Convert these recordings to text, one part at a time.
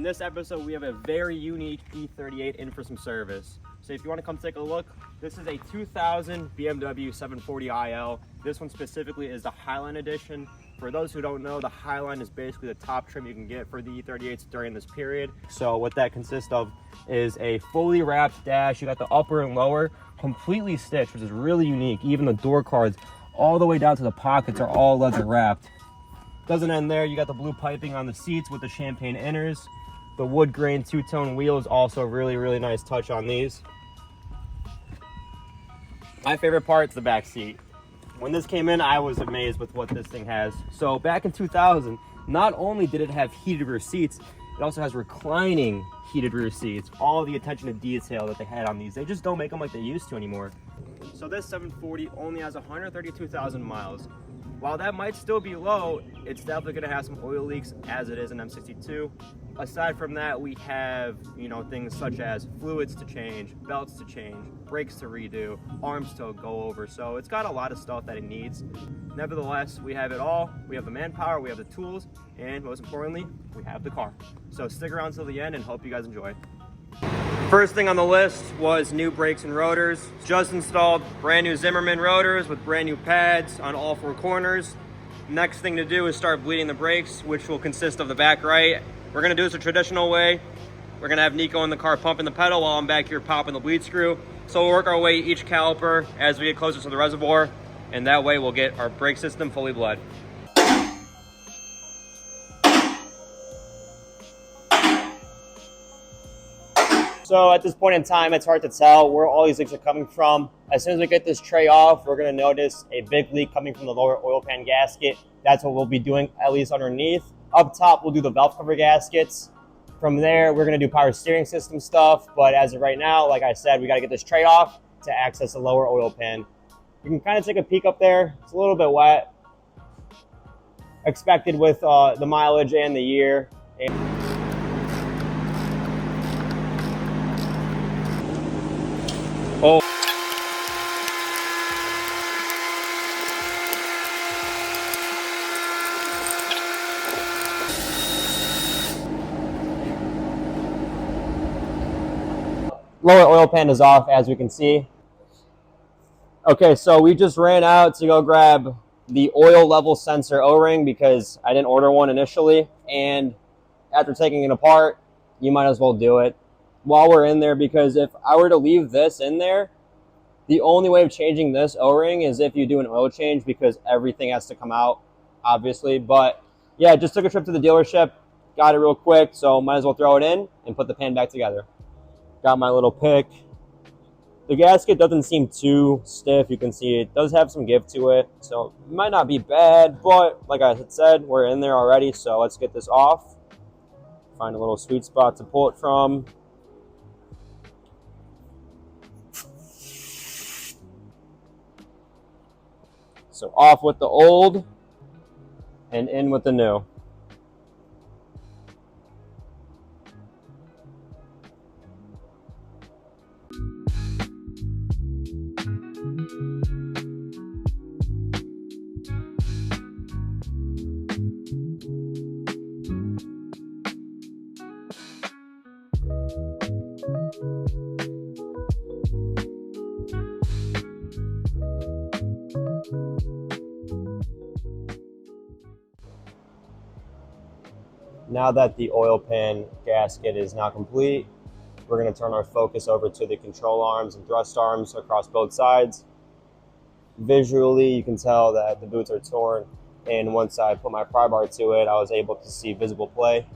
this episode, we have a very unique E38 in for some service. So if you want to come take a look, this is a 2000 BMW 740IL. This one specifically is the Highline edition. For those who don't know, the Highline is basically the top trim you can get for the E38s during this period. So what that consists of is a fully wrapped dash. You got the upper and lower completely stitched, which is really unique. Even the door cards all the way down to the pockets are all leather wrapped. Doesn't end there. You got the blue piping on the seats with the champagne inners. The wood grain two-tone wheels, also really nice touch on these. My favorite part is the back seat. When this came in, I was amazed with what this thing has. So back in 2000, not only did it have heated rear seats, it also has reclining heated rear seats. All the attention to detail that they had on these. They just don't make them like they used to anymore. So this 740 only has 132,000 miles. While that might still be low, it's definitely gonna have some oil leaks as it is an M62. Aside from that, we have, things such as fluids to change, belts to change, brakes to redo, arms to go over. So it's got a lot of stuff that it needs. Nevertheless, we have it all. We have the manpower, we have the tools, and most importantly, we have the car. So stick around till the end and hope you guys enjoy. First thing on the list was new brakes and rotors. Just installed brand new Zimmerman rotors with brand new pads on all four corners. Next thing to do is start bleeding the brakes, which will consist of the back right. We're gonna do this a traditional way. We're gonna have Nico in the car pumping the pedal while I'm back here popping the bleed screw. So we'll work our way each caliper as we get closer to the reservoir, and that way we'll get our brake system fully bled. So at this point in time, it's hard to tell where all these leaks are coming from. As soon as we get this tray off, we're gonna notice a big leak coming from the lower oil pan gasket. That's what we'll be doing, at least underneath. Up top, we'll do the valve cover gaskets. From there, we're gonna do power steering system stuff. But as of right now, like I said, we gotta get this tray off to access the lower oil pan. You can kind of take a peek up there. It's a little bit wet. Expected with the mileage and the year. Oh. Lower oil pan is off, as we can see. Okay, so we just ran out to go grab the oil level sensor O-ring because I didn't order one initially, and after taking it apart, you might as well do it while we're in there, because if I were to leave this in there, the only way of changing this O-ring is if you do an oil change, because everything has to come out, obviously. But yeah, just took a trip to the dealership, got it real quick, so might as well throw it in and put the pan back together. Got my little pick. The gasket doesn't seem too stiff. You can see it does have some give to it, so it might not be bad, but like I had said, we're in there already, so let's get this off. Find a little sweet spot to pull it from. So off with the old and in with the new. Now that the oil pan gasket is now complete, we're going to turn our focus over to the control arms and thrust arms across both sides. Visually, you can tell that the boots are torn, and once I put my pry bar to it, I was able to see visible play.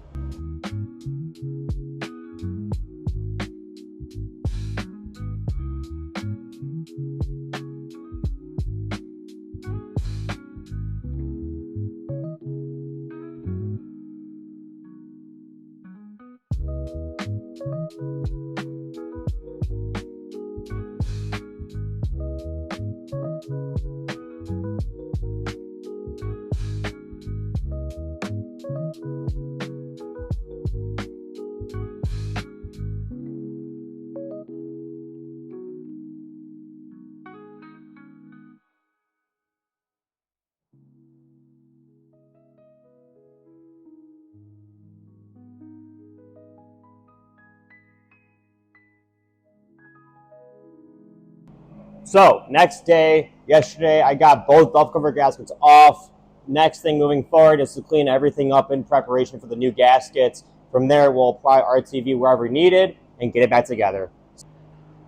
So next day, yesterday, I got both valve cover gaskets off. Next thing moving forward is to clean everything up in preparation for the new gaskets. From there, we'll apply RTV wherever needed and get it back together.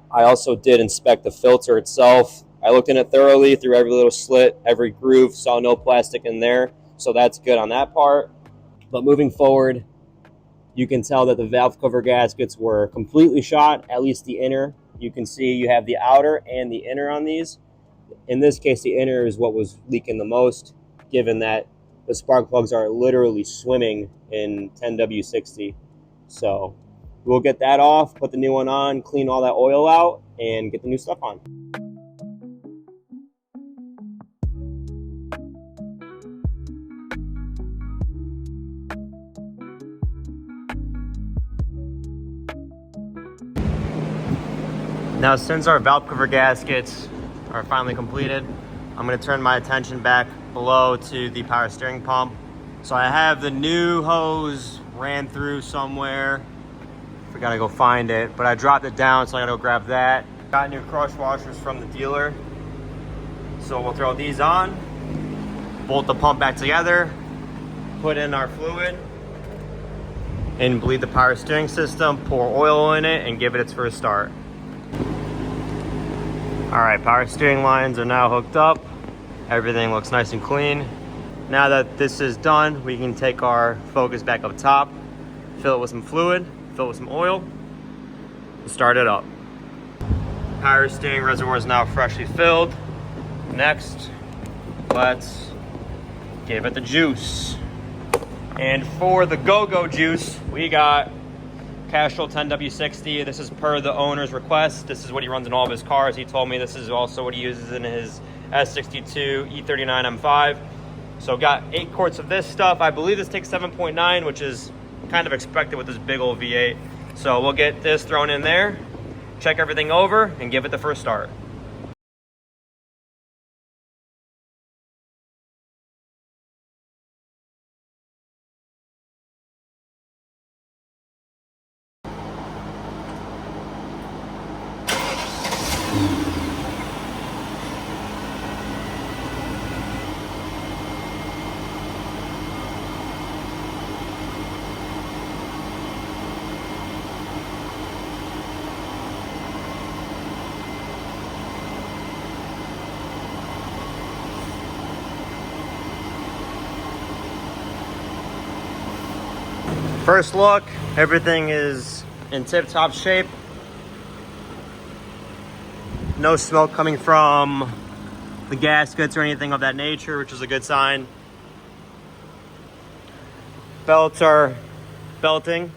I also did inspect the filter itself. I looked in it thoroughly through every little slit, every groove, saw no plastic in there. So that's good on that part. But moving forward, you can tell that the valve cover gaskets were completely shot, at least the inner. You can see you have the outer and the inner on these. In this case, the inner is what was leaking the most, given that the spark plugs are literally swimming in 10W60. So we'll get that off, put the new one on, clean all that oil out, and get the new stuff on. Now, since our valve cover gaskets are finally completed, I'm going to turn my attention back below to the power steering pump. So I have the new hose ran through somewhere. We gotta go find it, but I dropped it down, so I gotta go grab that. Got new crush washers from the dealer. So we'll throw these on, bolt the pump back together, put in our fluid, and bleed the power steering system, pour oil in it, and give it its first start. All right, power steering lines are now hooked up. Everything looks nice and clean. Now that this is done, we can take our Focus back up top, fill it with some fluid, fill it with some oil, and start it up. Power steering reservoir is now freshly filled. Next, let's give it the juice. And for the go-go juice, we got Castrol 10W60. This is per the owner's request. This is what he runs in all of his cars. He told me this is also what he uses in his S62 E39 M5. So got 8 quarts of this stuff. I believe this takes 7.9, which is kind of expected with this big old V8. So we'll get this thrown in there, check everything over, and give it the first start. First look, everything is in tip-top shape. No smoke coming from the gaskets or anything of that nature, which is a good sign. Belts are belting.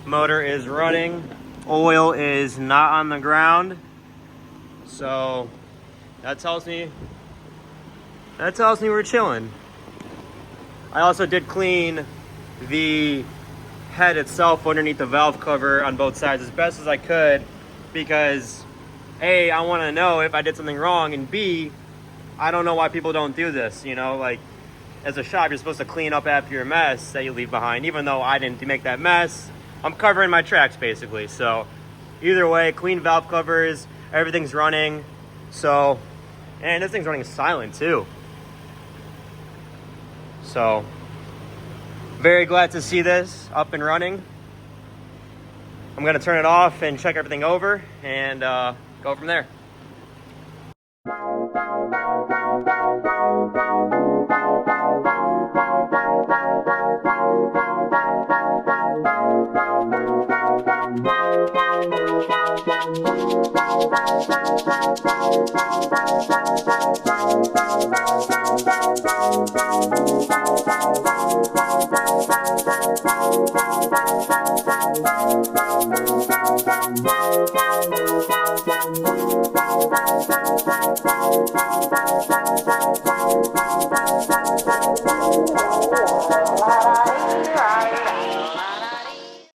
Motor is running. Oil is not on the ground. So that tells me we're chilling. I also did clean the head itself underneath the valve cover on both sides as best as I could, because A, I want to know if I did something wrong, and B, I don't know why people don't do this. You know, like, as a shop, you're supposed to clean up after your mess that you leave behind. Even though I didn't make that mess, I'm covering my tracks basically. So either way, clean valve covers, everything's running. So, and this thing's running silent too. So very glad to see this up and running. I'm gonna turn it off and check everything over and go from there.